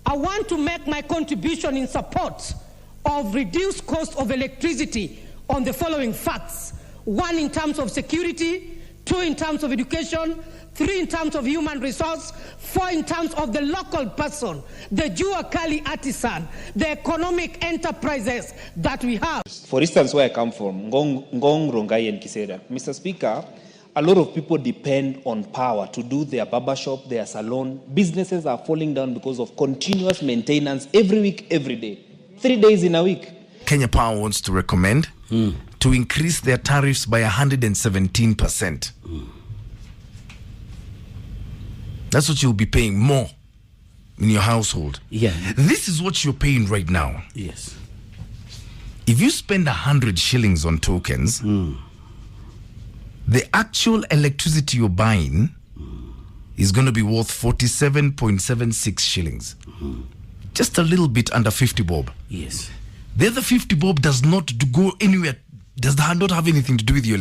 I want to make my contribution in support of reduced cost of electricity on the following facts. 1, in terms of security. 2, in terms of education. 3, in terms of human resource. 4, in terms of the local person, the Jua Kali artisan, the economic enterprises that we have. For instance, where I come from, Ngong, Rongai and Kisera. Mr. Speaker, a lot of people depend on power to do their barbershop, their salon. Businesses are falling down because of continuous maintenance every week, every day. 3 days in a week. Kenya Power wants to recommend to increase their tariffs by 117%. That's what you'll be paying more in your household. Yeah. This is what you're paying right now. Yes. If you spend 100 shillings on tokens, the actual electricity you're buying is going to be worth 47.76 shillings. Just a little bit under 50 bob. Yes. The other 50 bob does not go anywhere, does not have anything to do with your